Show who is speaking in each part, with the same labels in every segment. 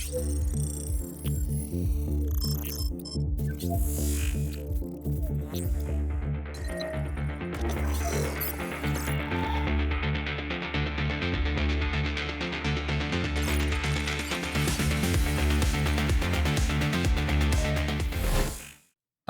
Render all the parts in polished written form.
Speaker 1: 大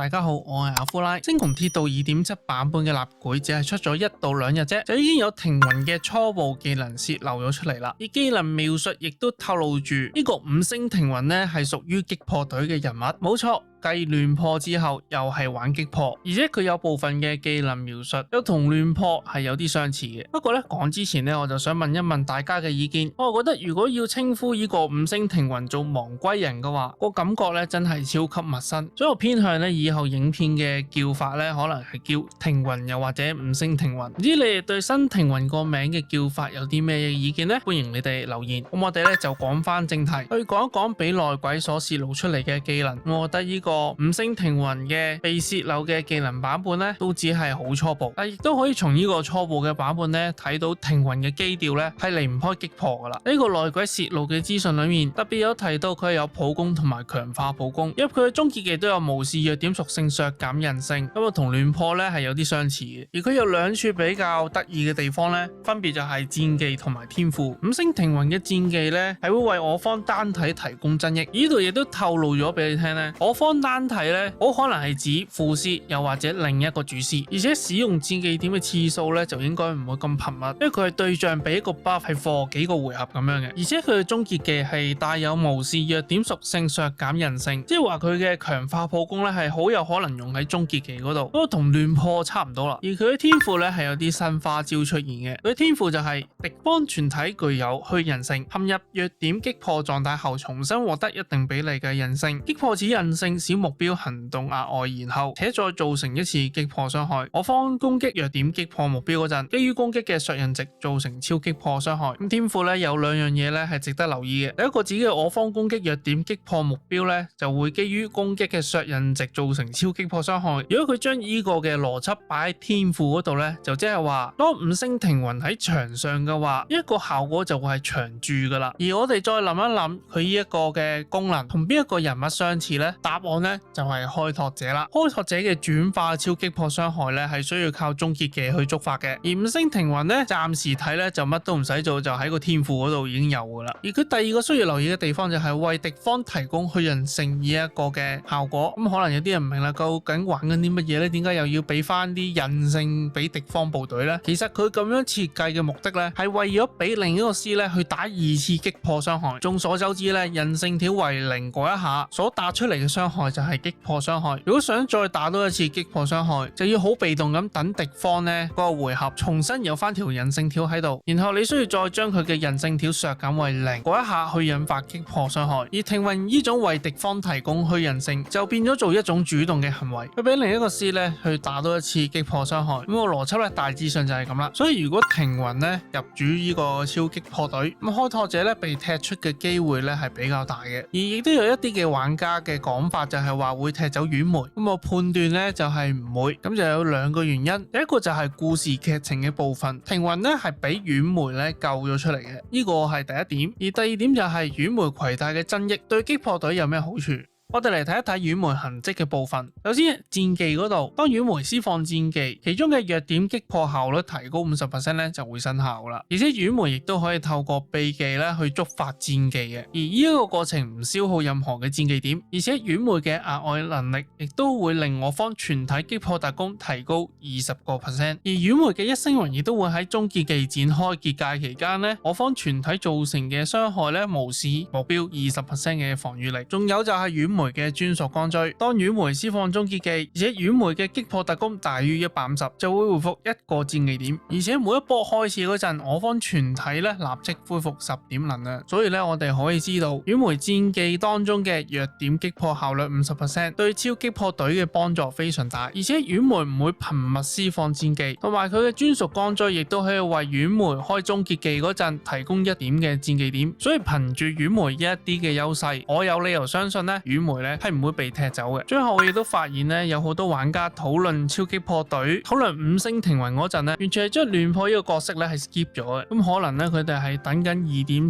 Speaker 1: 家好，我係阿夫拉。星穹鐵道 2.7 版本嘅立繪只係出咗1到2日啫，就已經有停雲嘅初步技能泄漏咗出嚟啦。而技能描述亦都透露住呢個5星停雲呢係屬於擊破隊嘅人物，冇錯。繼亂破之後又係玩擊破，而且佢有部分嘅技能描述都同亂破係有啲相似嘅。不過咧講之前咧，我就想問一問大家嘅意見。我覺得如果要稱呼呢個5星停雲做亡歸人嘅話，個感覺咧真係超級陌生，所以我偏向咧以後影片嘅叫法咧可能係叫停雲又或者5星停雲。唔知你哋對新停雲個名嘅叫法有啲咩意見呢？歡迎你哋留言。咁我哋咧就講翻正題，去講一講俾內鬼所泄露出嚟嘅技能。我覺得呢個5星停雲嘅被泄漏嘅技能版本咧，都只係好初步，但亦都可以從呢個初步嘅版本咧睇到停雲嘅基調咧係離唔開擊破噶啦。呢個內鬼泄露嘅資訊裏面特別有提到佢有普攻同埋強化普攻，因為佢嘅終結技都有無視弱點屬性削減韌性，咁啊同亂破咧係有啲相似嘅。而佢有兩處比較得意嘅地方咧，分別就係戰技同埋天賦。5星停雲嘅戰技咧係會為我方單體提供增益，呢度亦都透露咗俾你聽咧，我方單體咧好可能係指副師又或者另一個主師，而且使用戰技點嘅次數咧就應該唔會咁頻密，因為佢係對象俾一個 buff 係 for 幾個回合咁樣嘅，而且佢嘅終結技係帶有無視弱點屬性削減韌性，即係話佢嘅強化普攻咧係好有可能用喺終結技嗰度，不過同亂破差唔多啦。而佢嘅天賦咧係有啲新花招出現嘅，佢嘅天賦就係敵方全體具有虛韌性，陷入弱點擊破狀態後重新獲得一定比例嘅韌性，擊破此韌性使目標行動額外延後，且再造成一次擊破傷害。我方攻擊弱點擊破目標嗰陣，基於攻擊嘅削韌值造成超擊破傷害。咁天賦咧有兩樣嘢咧係值得留意嘅。第一個指嘅我方攻擊弱點擊破目標咧，就會基於攻擊嘅削韌值造成超擊破傷害。如果佢將呢個嘅邏輯擺喺天賦嗰度咧，就即係話當5星停雲喺牆上嘅話，一個效果就會係長駐噶啦。而我哋再諗一諗佢呢一個嘅功能同邊一個人物相似咧？答案咧就係開拓者啦。開拓者嘅轉化超擊破傷害咧係需要靠終結技去觸發嘅，而5星停雲咧暫時睇咧就乜都唔使做，就喺個天賦嗰度已經有噶啦。而佢第二個需要留意嘅地方就係為敵方提供虛韌性呢一個嘅效果。咁可能有啲人唔明啦，究竟玩緊啲乜嘢咧？點解又要俾翻啲韌性俾敵方部隊咧？其實佢咁樣設計嘅目的咧係為咗俾另一個師咧去打2次擊破傷害。眾所周知咧，韌性條為0嗰一下所打出嚟嘅傷害就係擊破傷害。如果想再打多一次擊破傷害，就要好被動咁等敵方呢個回合重新有翻條韌性條喺度，然後你需要再將佢嘅韌性條削減為0嗰一下去引發擊破傷害。而停雲呢種為敵方提供虛韌性就變咗做一種主動嘅行為，佢俾另一個師咧去打多一次擊破傷害。咁個邏輯咧大致上就係咁啦。所以如果停雲咧入主呢個超擊破隊，咁開拓者咧被踢出嘅機會咧係比較大嘅。而亦都有一啲嘅玩家嘅講法就係話會踢走丸梅，咁我判斷咧就係唔會。咁就有兩個原因，第一個就係故事劇情嘅部分，停雲咧係俾丸梅咧救咗出嚟嘅，呢個係第一點。而第二點就係丸梅攜帶嘅增益對擊破隊有咩好處？我哋嚟睇一睇丸梅痕跡嘅部分。首先戰技嗰度，當丸梅施放戰技，其中嘅弱點擊破效率提高 50% 咧就會生效啦。而且丸梅亦都可以透過秘技咧去觸發戰技嘅，而呢一個過程唔消耗任何嘅戰技點，而且丸梅嘅額外能力亦都會令我方全體擊破特攻提高 20%。而丸梅嘅一星雲亦都會喺終結技展開結界期間咧，我方全體造成嘅傷害咧無視目標 20% 嘅防禦力。仲有就係丸梅嘅專屬光追，當丸梅施放終結技，而且丸梅嘅擊破特攻大於150，就會回復一個戰技點，而且每一波開始嗰陣，我方全體咧立即恢復10點能量。所以咧，我哋可以知道丸梅戰技當中嘅弱點擊破效率 50%，對超擊破隊嘅幫助非常大。而且丸梅唔會頻密施放戰技，同埋佢嘅專屬光追亦都可以為丸梅開終結技嗰陣提供1點嘅戰技點。所以憑住丸梅呢一啲嘅優勢，我有理由相信咧丸梅咧係唔會被踢走嘅。最後我亦都發現咧，有好多玩家討論超擊破隊、討論五星停雲嗰陣咧，完全係將亂破呢個角色咧係 skip 咗嘅。咁可能咧佢哋係等緊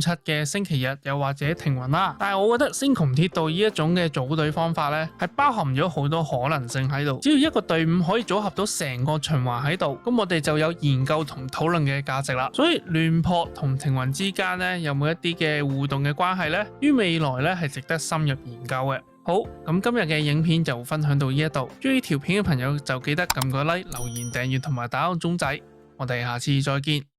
Speaker 1: 2.7嘅星期日，又或者停雲啦。但係我覺得星穹鐵道呢一種嘅組隊方法咧，係包含咗好多可能性喺度。只要一個隊伍可以組合到成個循環喺度，咁我哋就有研究同討論嘅價值啦。所以亂破同停雲之間咧有冇一啲嘅互動嘅關係呢？於未來咧係值得深入研究嘅。好，咁今日嘅影片就分享到呢一度。中意條片嘅朋友就記得撳個 like、留言、訂閱同埋打個鐘仔。我哋下次再見。